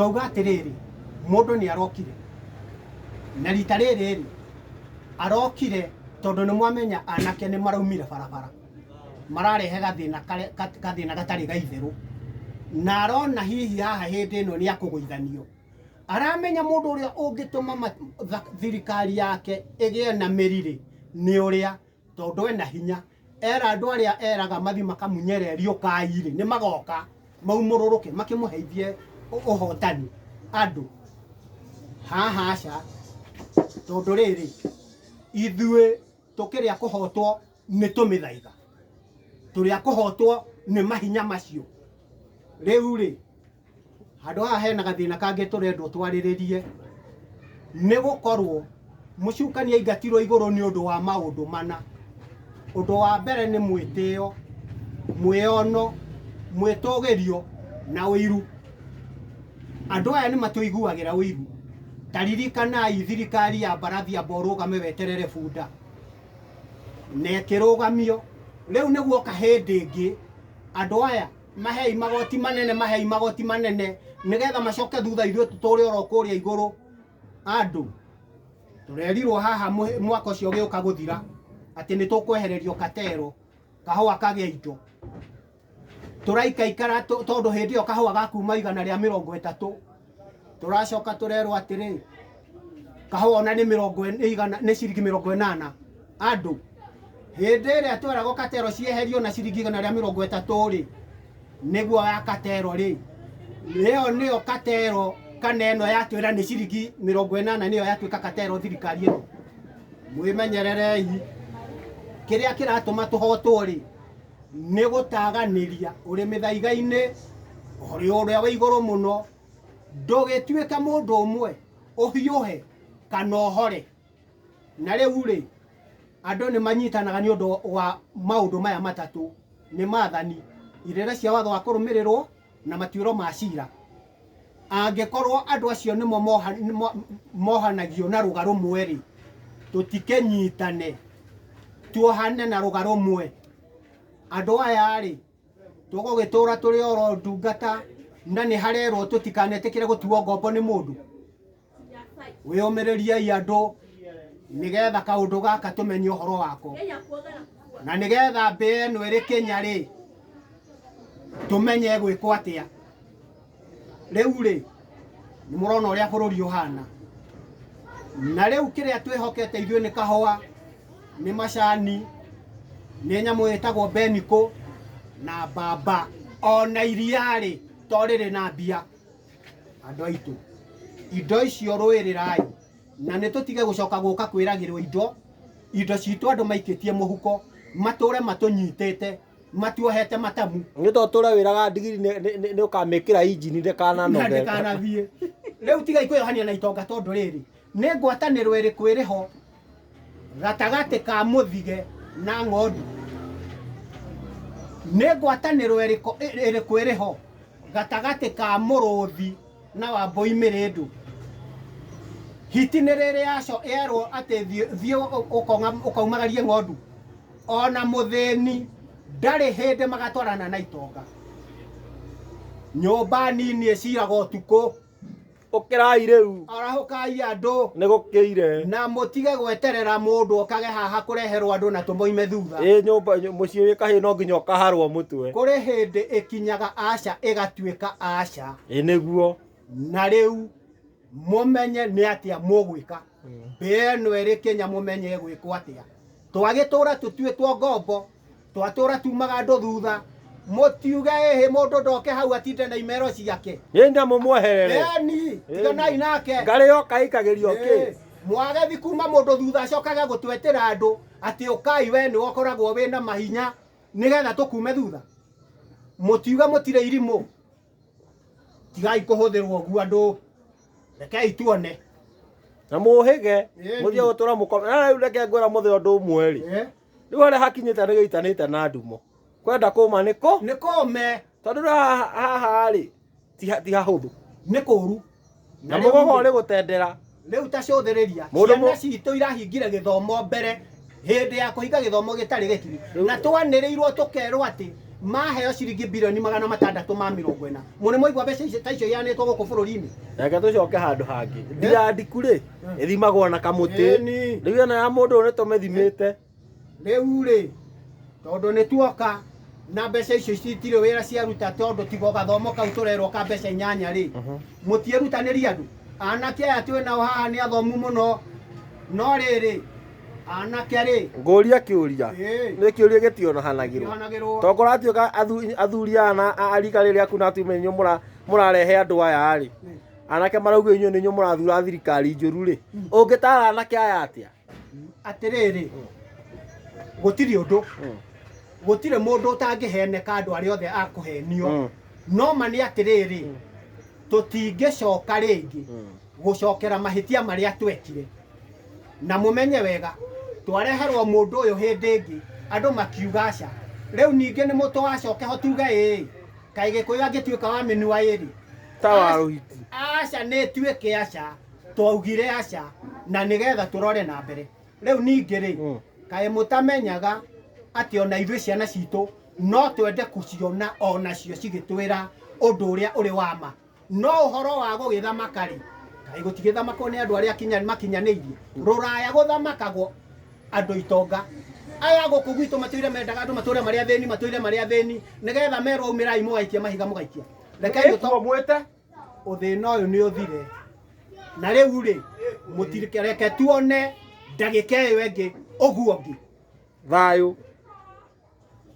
twauga atiriri mundu ni arokire na rita riri arokire tondu ni mwamenya anake ni maraumire barabara mararehe gathina gatari gaithiru na arona hihi haha hindi ino ni akugwithanio aramenya mundu uria ungituma thirikari yake igie na miriri ni uria tondu ena hinya era andu aria eraga mathi makamunyererio kairi ni magoka maumururuke makimuheithie uhotani andu haha aca tondu riri ithue tukiria kuhotwo ni tumithaiga turia kuhotwo ni mahinya macio riu ri handu haha hena gathina kangi turendwo twariririe ni gukorwo mucukania ingatirwo iguru ni undu wa maundu mana undu wa mbere ni mwitio mwiono mwitogerio na wiru andu aya ni matuiguagira wiru taririkana thirikari ya barathi ya borugame weterere bunda nekirugamio riu niguo kahindi ingi andu aya mahei magoti manene nigetha macoke thutha ithuĩ tutũre oro kũrĩa igũrũ andu turerirwo haha mwaka ũcio ũgĩũka gũthira atĩ nĩ tũkwehererio katero kahũa kagĩa indo tũraikaikara tondũ hĩndĩ ĩyo kahũa gakuma 130 tũracoka tũrerwo atĩrĩ kahũa ona nĩ ciringi 80 andu hĩndĩ ĩrĩa tweragwo katero cieherio na ciringi 130 rĩ niguo ya katero ri leo niyo katero kaneno yatwira ni ciringi 80 niyo yatwika katero thirikari ino mwimenyererei kiria kiratuma tuhotwo ri ni gutaganiria uri mithaiga-ini uri uria wa iguru muno ndugituika mundu umwe uhiuhe kana ohore na riu ri andu ni manyitanaga ni undu wa maundu maya matatu ni mathani irera cia watho wa kurumirirwo na matuiro ma cira angikorwo andu acio nimo mohanagio na ruga rumwe ri tutikenyitane tuohane na ruga rumwe andu aya ri tugugitura turi oro ndungata na ni harerwo tutikanetikire gutuo ngombo ni mundu wiyumiririe andu nigetha kaundu gaka tumenye uhoro wako na nigetha mbe no iri Kenya ri tumenye gwikwo atia riu ri ni murona uria bururi uhana na riu kiria twihokete ithuĩ ni kahũa ni macani ni nyamu itagwo beniko na baba ona iria ri toriri na mbia andu aitu indo icio rwirirai na ni tutige gucoka guka kwiragirwo indo citu andu maikitie muhuko mature matunyitete matuohete matamu ni to tura wiraga ndigiri ni ukamekira injini ndekana noge ndekana thie riu tiga ikweyohania na itonga tondu riri ni ngwatanirwo iri kwiriho gatagati ka muthige na ng'ondu ni ngwatanirwo iri kwiriho gatagati ka muruthi na wambui mirindu hitini riri yaco erwo ati thie ukaumagarie ng'ondu ona muthini ndari hindi magatwarana na itonga nyumba nini iciraga utuku ukirai riu arahukai andu ni gukiire na mutige gweterera mundu okage haha kureherwo andu na tumoime thutha nyumba mucii wi kahi no nginya ukaharwo mutwe kuri hindi ikinyaga aca igatuika aca niguo na riu mumenye ni atia mugwika beno eri Kenya mumenye gwikwo atia twagitura tutuitwo ngombo twatura tumaga andu thutha mutiuge ehe mundu ndoke hau atinde na imero ciake yenda mumweherere yani tiganai nake ngari okaikagirio ki mwagethi kuma mundu thutha acokaga gutwetera andu ati ukai we ni wokoragwo wina mahinya nigetha tukume thutha mutiuga mutire irimo tigai kuhuthirwo gu andu rekei tuone na muhige muthie gutura mukome na riu reke ngwira muthio ndu umwe ri riu aria hakinyite ni giitanite na ndumo kwenda kuma nikome tondu haha ri ti hahuthu ni kuru na mugogo ri gutendera riu tacuthiriria ciana citu irahingire githomo mbere hindi ya kuhinga githomo gitari gikiri na twanirirwo tukerwo ati maheo ciringi bilioni 640 mune moigwa mbeca icio ta icio yanetwo guku bururi-ini reke tucoke handu hangi ndirandiku ri ithimagwo na kamuti riu ona ya mundu ni tumithimite riu ri tondu ni tuoka na mbeca icio citire wira ciaruta tondu tigo gathomo kau turerwo ka mbeca 8 ri mutierutaniri andu anake aya twinao haha ni athomu muno no riri anake ri nguria kiuria ni kiuria gitionahanagirwo tokora atuika athuri ana arika riria kuna atumenyo murarehe andu aya ri anake marauga inyo ninyo murathura thirikari njuru ri ungitara anake aya atia atiriri gutiri undu gutire mundu utangiheneka andu ari othe akuhenio no mani atiriri tutingicoka ringi gucokera mahitia maria twekire na mumenye wega twareherwo mundu uyu hindi ingi andu makiuga aca riu ningi ni mutu wacoke ho tuge kai gikuyu angituika wa minua iri tawa ruhiti aca ni tuike aca twaugire aca na nigetha turore na mbere riu ningi ri kai mutamenyaga ati ona ithuĩ ciana citũ no twende kuciona onacio cigĩtwĩra ũndũ ũrĩa ũrĩ wa ma no ũhoro wa gũgĩthamaka rĩ kaĩ gũtigĩthamakwo nĩ andũ arĩa makinyanĩirie rũraya gũthamakagwo andũ itonga aya gũkũ gwitũ matũire mendaga andũ matũre marĩa thĩni nĩgetha merwo umĩrai mũgaikia mahiga mũgaikia rekei mwĩte ũthĩna ũyũ nĩ ũthire na rĩu rĩ mũtireke tuone ndagĩka ĩyo ĩngĩ ũguo ũngĩ thayũ